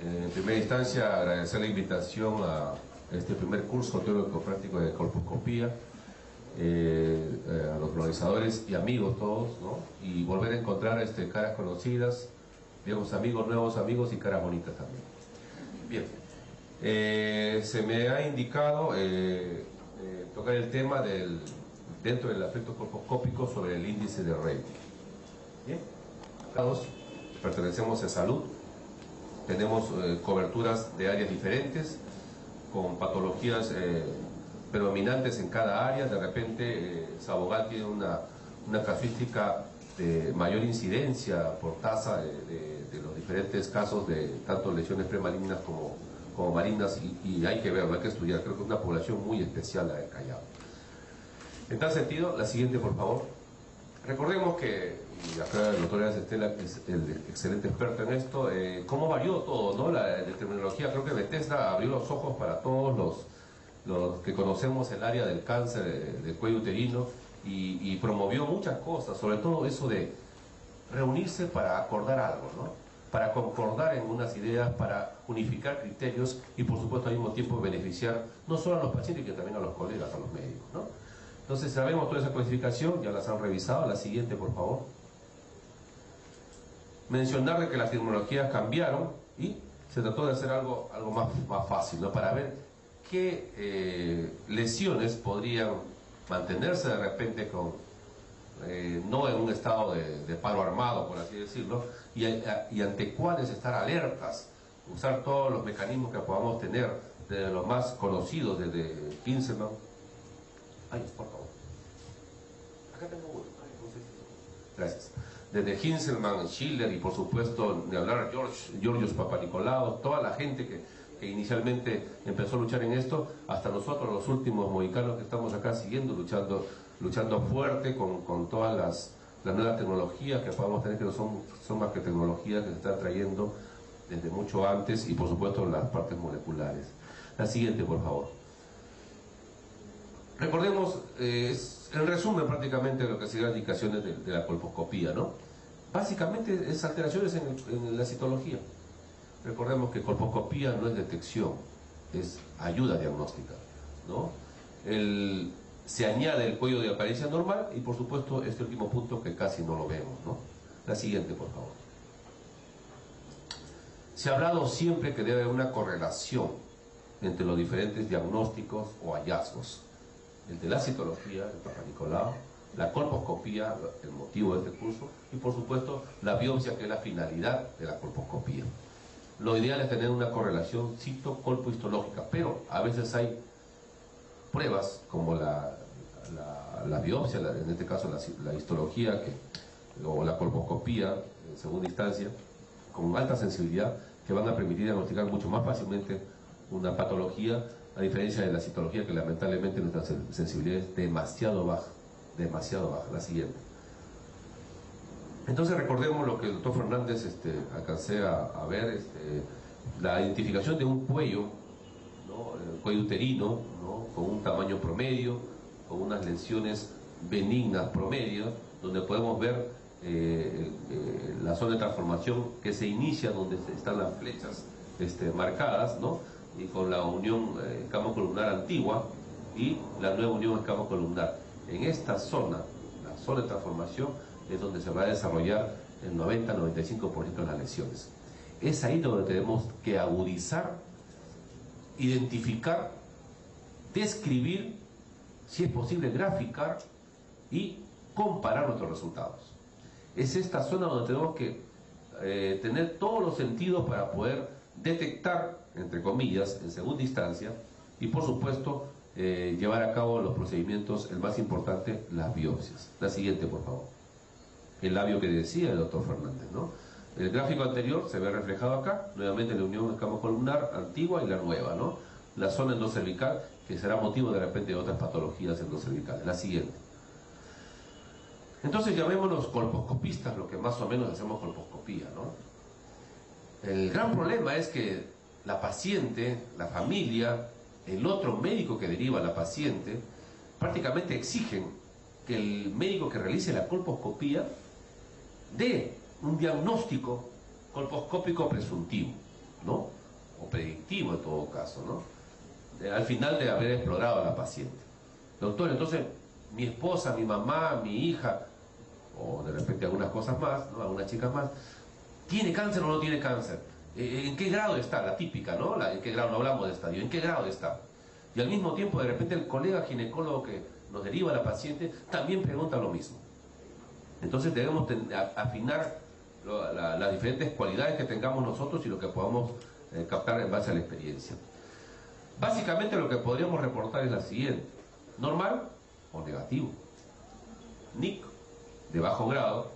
En primera instancia, agradecer la invitación a este primer curso teórico práctico de colposcopía, a los organizadores y amigos todos, ¿no? Y volver a encontrar caras conocidas, viejos amigos, nuevos amigos y caras bonitas también. Bien, se me ha indicado tocar el tema dentro del aspecto colposcópico sobre el índice de Rey. Bien, todos pertenecemos a salud, tenemos coberturas de áreas diferentes, con patologías predominantes en cada área. De repente Sabogal tiene una casuística de mayor incidencia por tasa de los diferentes casos de tanto lesiones premalignas como malignas, y hay que verlo, hay que estudiar. Creo que es una población muy especial la de Callao. En tal sentido, la siguiente, por favor. Recordemos que, y acá el doctor Estela es el excelente experto en esto, cómo varió todo, ¿no? La terminología. Creo que Bethesda abrió los ojos para todos los que conocemos el área del cáncer del cuello uterino, y promovió muchas cosas, sobre todo eso de reunirse para acordar algo, ¿no? Para concordar en unas ideas, para unificar criterios y por supuesto al mismo tiempo beneficiar no solo a los pacientes, sino también a los colegas, a los médicos, ¿no? Entonces sabemos toda esa clasificación, ya las han revisado. La siguiente, por favor. Mencionarle que las terminologías cambiaron y se trató de hacer algo más fácil, ¿no? Para ver qué lesiones podrían mantenerse de repente no en un estado de paro armado, por así decirlo, y ante cuáles estar alertas, usar todos los mecanismos que podamos tener, desde los más conocidos, desde Kinselman. Ay, por favor. Acá tengo uno. Ay, no sé si... Gracias. Desde Kinselman, Schiller y por supuesto, de hablar Georgios Papanicolaou, toda la gente que inicialmente empezó a luchar en esto, hasta nosotros los últimos mohicanos que estamos acá siguiendo luchando fuerte con todas las nuevas tecnologías que podamos tener, que no son más que tecnologías que se están trayendo desde mucho antes, y por supuesto las partes moleculares. La siguiente, por favor. Recordemos, el resumen prácticamente de lo que serían las indicaciones de la colposcopía, ¿no? Básicamente es alteraciones en la citología. Recordemos que colposcopía no es detección, es ayuda diagnóstica, ¿no? Se añade el cuello de apariencia normal y por supuesto este último punto que casi no lo vemos, ¿no? La siguiente, por favor. Se ha hablado siempre que debe haber una correlación entre los diferentes diagnósticos o hallazgos. El de la citología, el Papanicolaou, la colposcopía, el motivo de este curso, y por supuesto la biopsia, que es la finalidad de la colposcopía. Lo ideal es tener una correlación cito-colpo-histológica, pero a veces hay pruebas como la biopsia, en este caso la histología o la colposcopía en segunda instancia, con alta sensibilidad, que van a permitir diagnosticar mucho más fácilmente una patología, a diferencia de la citología, que lamentablemente nuestra sensibilidad es demasiado baja. La siguiente. Entonces recordemos lo que el doctor Fernández alcancé a ver, la identificación de un cuello, ¿no? El cuello uterino, ¿no? Con un tamaño promedio, con unas lesiones benignas promedio, donde podemos ver la zona de transformación que se inicia donde están las flechas marcadas, ¿no? Y con la unión escamocolumnar antigua y la nueva unión escamocolumnar. En esta zona, la zona de transformación, es donde se va a desarrollar el 90-95% de las lesiones. Es ahí donde tenemos que agudizar, identificar, describir, si es posible graficar y comparar nuestros resultados. Es esta zona donde tenemos que tener todos los sentidos para poder detectar, entre comillas, en segunda instancia, y por supuesto llevar a cabo los procedimientos, el más importante, las biopsias. La siguiente, por favor. El labio que decía el doctor Fernández, ¿no? El gráfico anterior se ve reflejado acá, nuevamente la unión escamocolumnar antigua y la nueva, ¿no? La zona endocervical, que será motivo de repente de otras patologías endocervicales. La siguiente. Entonces llamémonos colposcopistas, lo que más o menos hacemos colposcopía, ¿no? El gran problema es que la paciente, la familia, el otro médico que deriva a la paciente, prácticamente exigen que el médico que realice la colposcopía dé un diagnóstico colposcópico presuntivo. ¿no? O predictivo en todo caso, ¿no? Al final de haber explorado a la paciente. Doctor, entonces, mi esposa, mi mamá, mi hija, o de repente algunas cosas más, ¿no? Algunas chicas más, ¿tiene cáncer o no tiene cáncer? ¿En qué grado está? La típica, ¿no? ¿En qué grado? No hablamos de estadio. ¿En qué grado está? Y al mismo tiempo, de repente, el colega ginecólogo que nos deriva a la paciente también pregunta lo mismo. Entonces debemos afinar las diferentes cualidades que tengamos nosotros y lo que podamos captar en base a la experiencia. Básicamente lo que podríamos reportar es la siguiente: normal o negativo, NIC de bajo grado,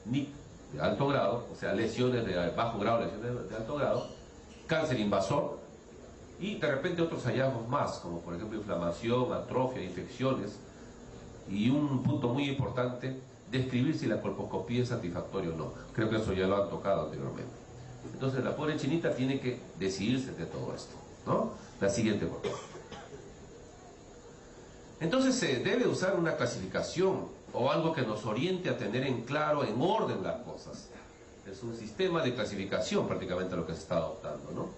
NIC de alto grado, o sea, lesiones de bajo grado, lesiones de alto grado, cáncer invasor y de repente otros hallazgos más, como por ejemplo inflamación, atrofia, infecciones, y un punto muy importante, describir si la colposcopía es satisfactoria o no. Creo que eso ya lo han tocado anteriormente. Entonces la pobre chinita tiene que decidirse de todo esto, ¿no? La siguiente, por favor. Entonces se debe usar una clasificación o algo que nos oriente a tener en claro, en orden las cosas. Es un sistema de clasificación prácticamente lo que se está adoptando, ¿no?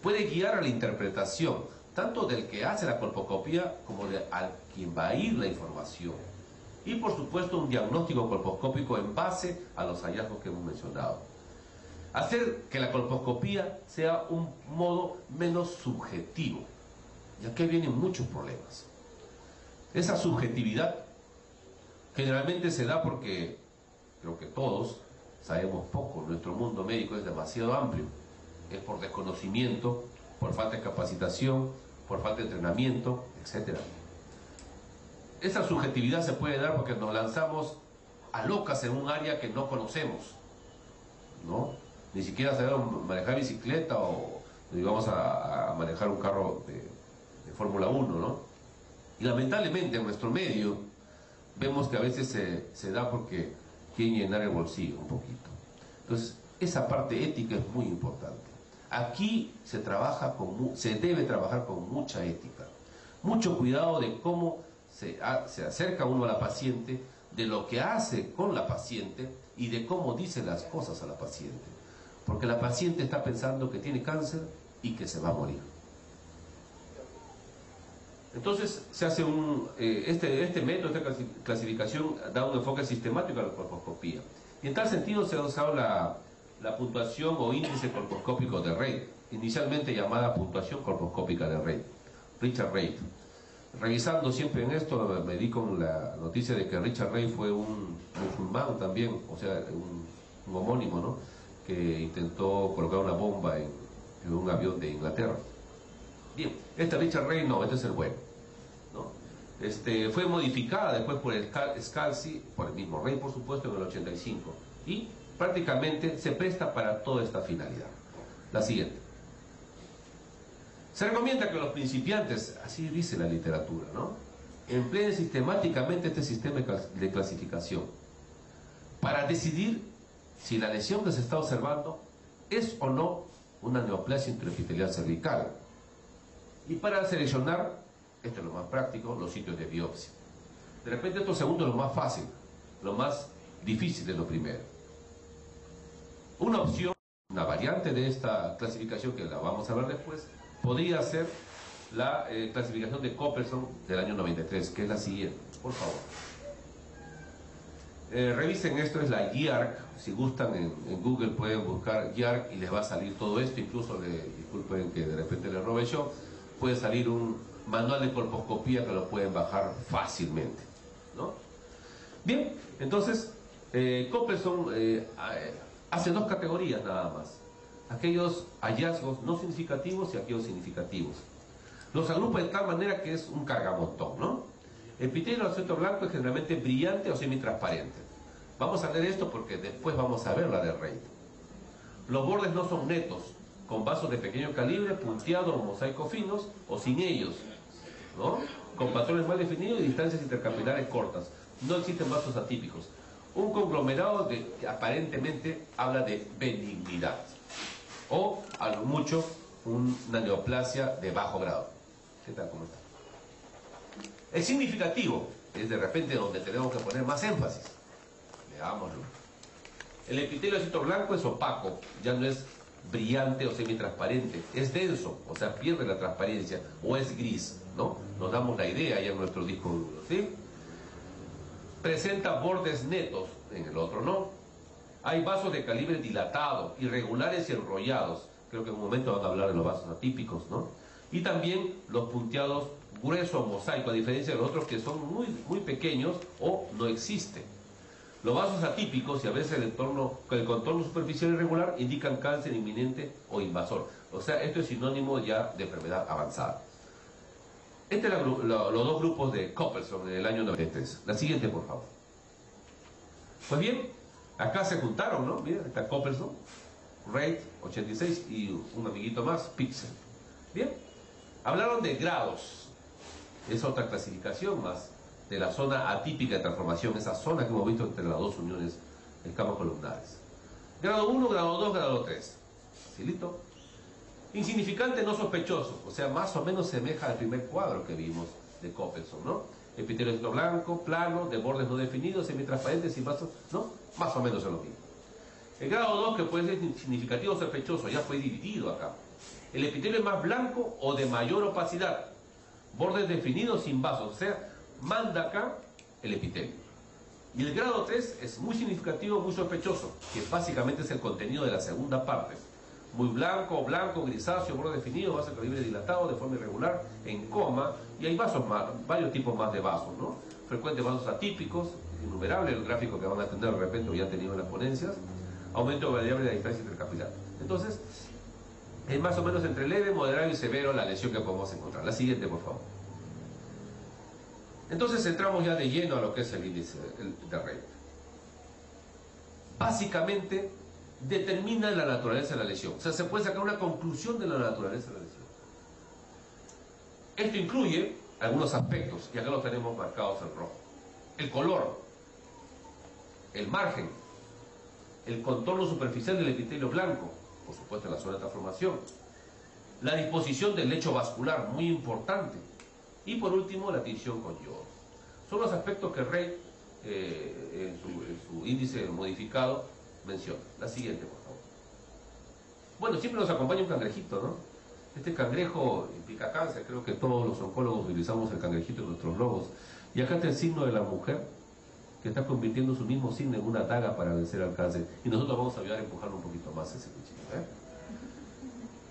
Puede guiar a la interpretación, tanto del que hace la colposcopía como de al quien va a ir la información. Y por supuesto un diagnóstico colposcópico en base a los hallazgos que hemos mencionado. Hacer que la colposcopía sea un modo menos subjetivo, ya que vienen muchos problemas. Esa subjetividad generalmente se da porque creo que todos sabemos poco. Nuestro mundo médico es demasiado amplio. Es por desconocimiento, por falta de capacitación, por falta de entrenamiento, etc. Esa subjetividad se puede dar porque nos lanzamos a locas en un área que no conocemos, ¿no? Ni siquiera sabemos manejar bicicleta o vamos a manejar un carro de Fórmula 1, ¿no? Y lamentablemente en nuestro medio vemos que a veces se da porque quieren llenar el bolsillo un poquito. Entonces, esa parte ética es muy importante. Aquí se debe trabajar con mucha ética, mucho cuidado de cómo se acerca uno a la paciente, de lo que hace con la paciente y de cómo dice las cosas a la paciente. Porque la paciente está pensando que tiene cáncer y que se va a morir. Entonces se hace este método, esta clasificación da un enfoque sistemático a la colposcopía. Y en tal sentido se ha usado la puntuación o índice colposcópico de Reid, inicialmente llamada puntuación colposcópica de Reid, Richard Reid. Revisando siempre en esto, me di con la noticia de que Richard Reid fue un musulmán también, o sea, un homónimo, ¿no?, que intentó colocar una bomba en un avión de Inglaterra. Bien, este Richard Reid no, este es el bueno, ¿no? Fue modificada después por el Scalzi, por el mismo Reid, por supuesto, en el 85, y prácticamente se presta para toda esta finalidad. La siguiente. Se recomienda que los principiantes, así dice la literatura, ¿no?, empleen sistemáticamente este sistema de clasificación para decidir si la lesión que se está observando es o no una neoplasia intraepitelial cervical. Y para seleccionar, esto es lo más práctico, los sitios de biopsia. De repente esto segundo es lo más fácil, lo más difícil es lo primero. Una opción, una variante de esta clasificación, que la vamos a ver después, podría ser la clasificación de Copperson del año 93, que es la siguiente. Por favor. Revisen esto, es la YARC. Si gustan en Google pueden buscar YARC y les va a salir todo esto. Incluso, disculpen que de repente les robe yo, puede salir un manual de colposcopía que lo pueden bajar fácilmente, ¿no? Bien, entonces Copperson hace dos categorías nada más: aquellos hallazgos no significativos y aquellos significativos. Los agrupa de tal manera que es un cargamontón, ¿no? El epitelio del centro blanco es generalmente brillante o semitransparente. Vamos a leer esto porque después vamos a ver la de Reid. Los bordes no son netos, con vasos de pequeño calibre, punteados o mosaicos finos, o sin ellos, ¿no?, con patrones mal definidos y distancias intercapilares cortas. No existen vasos atípicos. Un conglomerado que aparentemente habla de benignidad, o a lo mucho una neoplasia de bajo grado. ¿Qué tal? ¿Cómo está? El significativo es de repente donde tenemos que poner más énfasis. Veámoslo. El epitelio del centro blanco es opaco, ya no es brillante o semitransparente, es denso, o sea, pierde la transparencia, o es gris, ¿no? Nos damos la idea ya en nuestro disco duro, ¿sí? Presenta bordes netos, en el otro no. Hay vasos de calibre dilatado, irregulares y enrollados. Creo que en un momento van a hablar de los vasos atípicos, ¿no? Y también los punteados grueso o mosaico, a diferencia de los otros que son muy pequeños o no existen. Los vasos atípicos y a veces el contorno superficial irregular indican cáncer inminente o invasor. O sea, esto es sinónimo ya de enfermedad avanzada. Este es los dos grupos de Coppelson en el año 93. La siguiente, por favor. Pues bien, acá se juntaron, ¿no? Miren, está Coppelson, Rate 86 y un amiguito más, Pixel. Bien, hablaron de grados. Es otra clasificación más de la zona atípica de transformación, esa zona que hemos visto entre las dos uniones de campos columnares. Grado 1, grado 2, grado 3. ¿Facilito? Insignificante, no sospechoso, o sea, más o menos semeja al primer cuadro que vimos de Coppelson, ¿no? Epitelio blanco, plano, de bordes no definidos, semitransparentes, sin vasos, ¿no? Más o menos es lo mismo. El grado 2, que puede ser significativo o sospechoso, ya fue dividido acá. El epitelio es más blanco o de mayor opacidad, bordes definidos sin vasos, o sea, manda acá el epitelio. Y el grado 3 es muy significativo, muy sospechoso, que básicamente es el contenido de la segunda parte. Muy blanco, grisáceo, borde definido, vaso de calibre dilatado, de forma irregular, en coma, y hay vasos más, varios tipos más de vasos, ¿no? Frecuentes vasos atípicos, innumerables, el gráfico que van a tener de repente o ya han tenido en las ponencias, aumento variable de la distancia intercapilar. Entonces, es más o menos entre leve, moderado y severo la lesión que podemos encontrar. La siguiente, por favor. Entonces entramos ya de lleno a lo que es el índice de Rate. Básicamente determina la naturaleza de la lesión. O sea, se puede sacar una conclusión de la naturaleza de la lesión. Esto incluye algunos aspectos, y acá los tenemos marcados en rojo. El color, el margen, el contorno superficial del epitelio blanco, por supuesto en la zona de transformación, la disposición del lecho vascular, muy importante, y por último la tinción con yodo. Son los aspectos que Rate en su índice modificado menciona. La siguiente, por favor. Bueno, siempre nos acompaña un cangrejito, ¿no? Este cangrejo implica cáncer, creo que todos los oncólogos utilizamos el cangrejito en nuestros logos. Y acá está el signo de la mujer que está convirtiendo su mismo signo en una daga para vencer al cáncer. Y nosotros vamos a ayudar a empujarlo un poquito más ese cuchillo, ¿eh?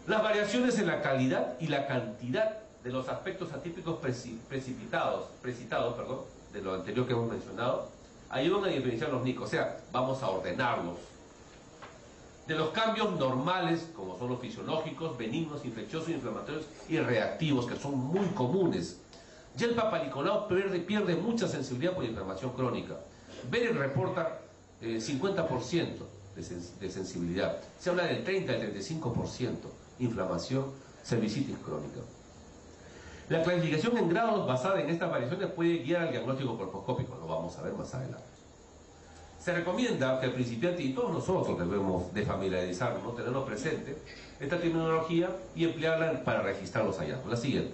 Las variaciones en la calidad y la cantidad de los aspectos atípicos precitados, de lo anterior que hemos mencionado, ayudan a diferenciar los NIC, o sea, vamos a ordenarlos. De los cambios normales, como son los fisiológicos, benignos, infecciosos, inflamatorios y reactivos, que son muy comunes. Ya el Papa Nicolau pierde mucha sensibilidad por inflamación crónica. Beren reporta 50% de sensibilidad. Se habla del 30 al 35% inflamación cervicitis crónica. La clasificación en grados basada en estas variaciones puede guiar al diagnóstico colposcópico, lo vamos a ver más adelante. Se recomienda que el principiante y todos nosotros debemos de familiarizarnos, ¿no? Tenerlo presente, esta terminología y emplearla para registrar los hallazgos. La siguiente.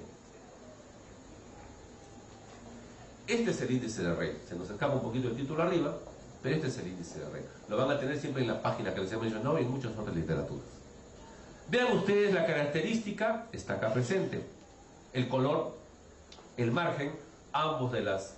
Este es el índice de Rate. Se nos escapa un poquito el título arriba, pero este es el índice de Rate. Lo van a tener siempre en la página que les he mencionado y en muchas otras literaturas. Vean ustedes la característica, está acá presente. El color, el margen, ambos de las